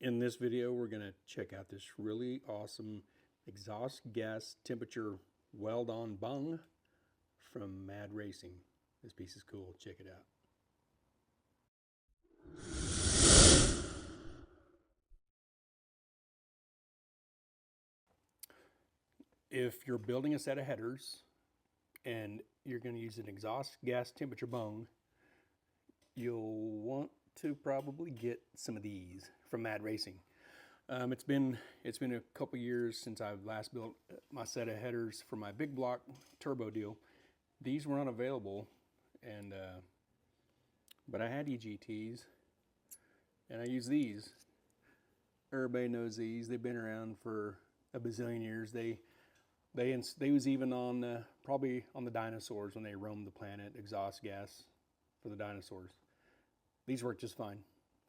In this video, we're going to check out this really awesome exhaust gas temperature weld-on bung from Mad Racing. This piece is cool. Check it out. If you're building a set of headers and you're going to use an exhaust gas temperature bung, you'll want to probably get some of these from Mad Racing. It's been a couple years since I've last built my set of headers for my big block turbo deal. These were unavailable, and but I had EGTs, and I use these. Everybody knows these. They've been around for a bazillion years. They was even on probably on the dinosaurs when they roamed the planet. Exhaust gas for the dinosaurs. These work just fine.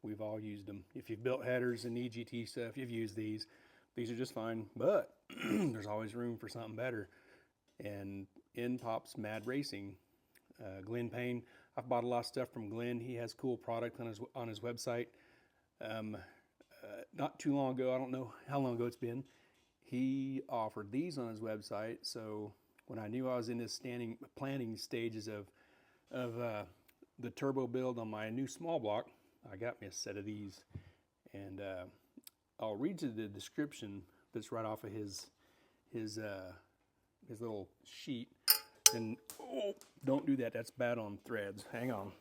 We've all used them. If you've built headers and EGT stuff, you've used these. These are just fine, but there's always room for something better. And in pops Mad Racing. Glenn Payne, I've bought a lot of stuff from Glenn. He has cool product on his website. Not too long ago, I don't know how long ago it's been, he offered these on his website. So when I knew I was in this planning stages of the turbo build on my new small block, I got me a set of these, and I'll read you the description that's right off of his little sheet. And oh, don't do that. That's bad on threads. Hang on.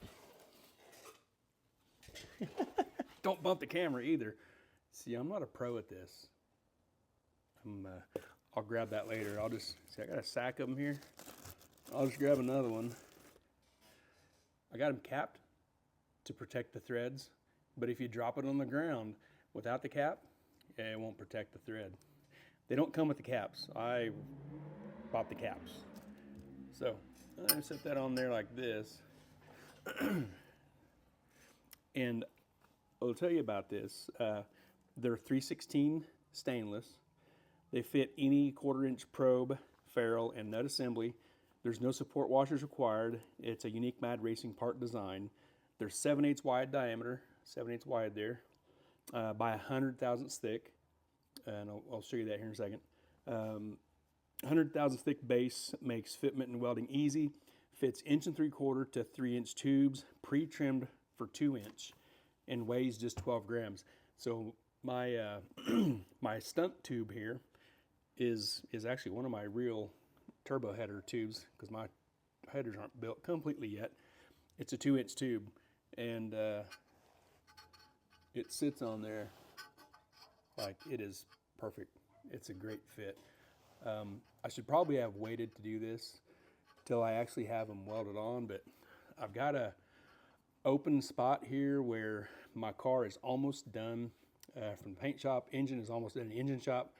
Don't bump the camera either. See, I'm not a pro at this. I'll grab that later. I'll just see. I got a sack of them here. I'll just grab another one. I got them capped to protect the threads, but if you drop it on the ground without the cap, it won't protect the thread. They don't come with the caps. I bought the caps. So I set that on there like this. And I'll tell you about this. They're 316 stainless. They fit any 1/4-inch probe, ferrule, and nut assembly. There's no support washers required. It's a unique Mad Racing part design. They're 7/8 wide diameter, 7/8 wide there, by 100 thousandths thick, and I'll show you that here in a second. 100 thousandths thick base makes fitment and welding easy. Fits 1 3/4 to 3-inch tubes, pre-trimmed for 2-inch, and weighs just 12 grams. So my my stunt tube here is actually one of my real turbo header tubes, because my headers aren't built completely yet. It's a 2-inch tube, and it sits on there like it is perfect. It's a great fit. I should probably have waited to do this till I actually have them welded on, but I've got a open spot here where my car is almost done from the paint shop. Engine is almost done in the engine shop.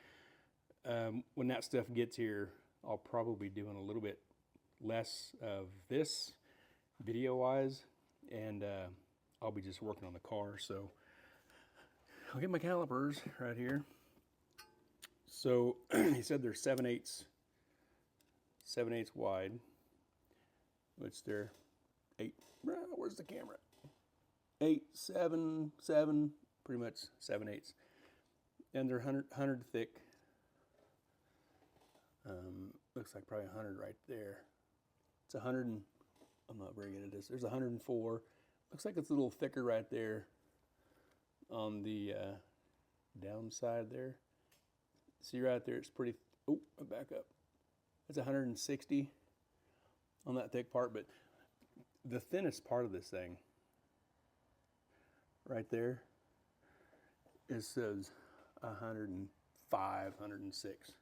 When that stuff gets here, I'll probably be doing a little bit less of this video-wise, and I'll be just working on the car. So I'll get my calipers right here. So he said they're 7/8 wide, which they're 8. Where's the camera? 8, 7, 7, pretty much 7/8, and they're 100 thick. Looks like probably 100 right there. It's 100. I'm not very good at this. There's 104. Looks like it's a little thicker right there on the downside there. See right there, it's pretty. Oh, back up. It's 160 on that thick part, but the thinnest part of this thing right there, it says 105, 106.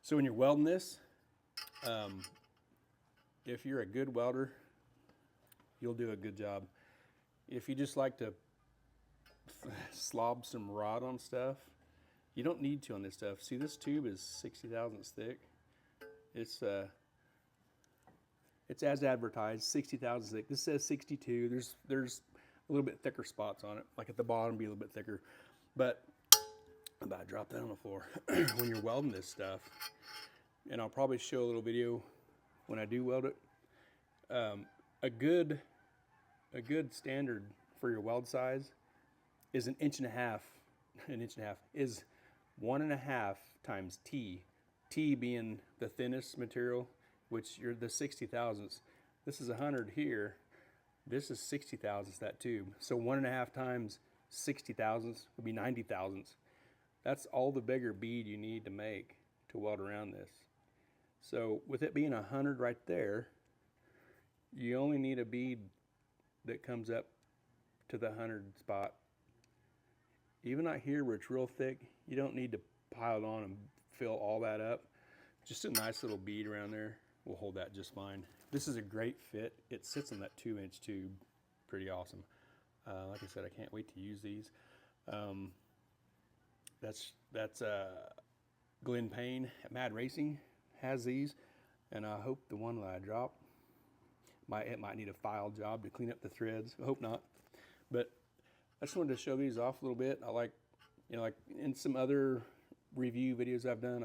So when you're welding this, if you're a good welder, you'll do a good job. If you just like to slob some rod on stuff, you don't need to on this stuff. See, this tube is 60 thousandths thick. It's as advertised, 60 thousandths thick. This says 62. There's a little bit thicker spots on it, like at the bottom, be a little bit thicker. But I'm about to drop that on the floor. When you're welding this stuff, and I'll probably show a little video when I do weld it. A good standard for your weld size is 1.5 inches an inch and a half, is 1.5 times T. T being the thinnest material, which you're the 60 thousandths. This is 100 here. This is 60 thousandths, that tube. So 1.5 times 60 thousandths would be 90 thousandths. That's all the bigger bead you need to make to weld around this. So with it being 100 right there, you only need a bead that comes up to the 100 spot. Even out here where it's real thick, you don't need to pile it on and fill all that up. Just a nice little bead around there will hold that just fine. This is a great fit. It sits on that 2-inch tube. Pretty awesome. Like I said, I can't wait to use these. That's Glenn Payne at Mad Racing has these, and I hope the one that I dropped it might need a file job to clean up the threads. I hope not. But I just wanted to show these off a little bit. I like, like in some other review videos I've done,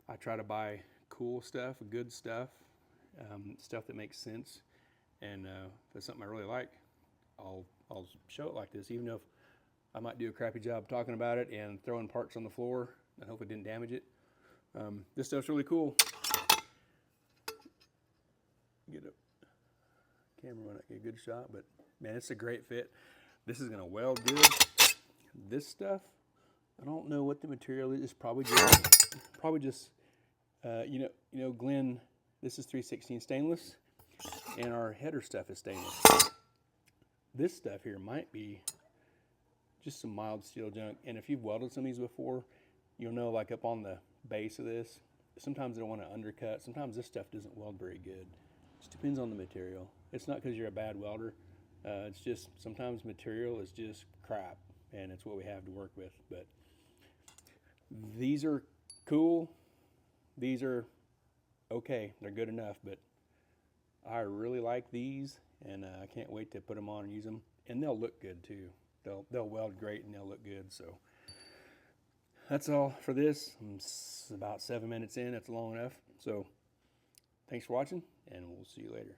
I try to buy cool stuff, good stuff, stuff that makes sense. And if it's something I really like, I'll show it like this, even if I might do a crappy job talking about it and throwing parts on the floor and hope it didn't damage it. This stuff's really cool. Get a camera might not get a good shot, but man, it's a great fit. This is gonna weld good. This stuff, I don't know what the material is. It's probably just you know, Glenn. This is 316 stainless, and our header stuff is stainless. This stuff here might be just some mild steel junk. And if you've welded some of these before, you'll know, like up on the base of this, sometimes they don't want to undercut. Sometimes this stuff doesn't weld very good. It just depends on the material. It's not because you're a bad welder. It's just sometimes material is just crap, and it's what we have to work with. But these are cool. These are okay. They're good enough, but I really like these, and I can't wait to put them on and use them. And they'll look good too. They'll weld great and they'll look good. So that's all for this. I'm about 7 minutes in. That's long enough. So thanks for watching, and we'll see you later.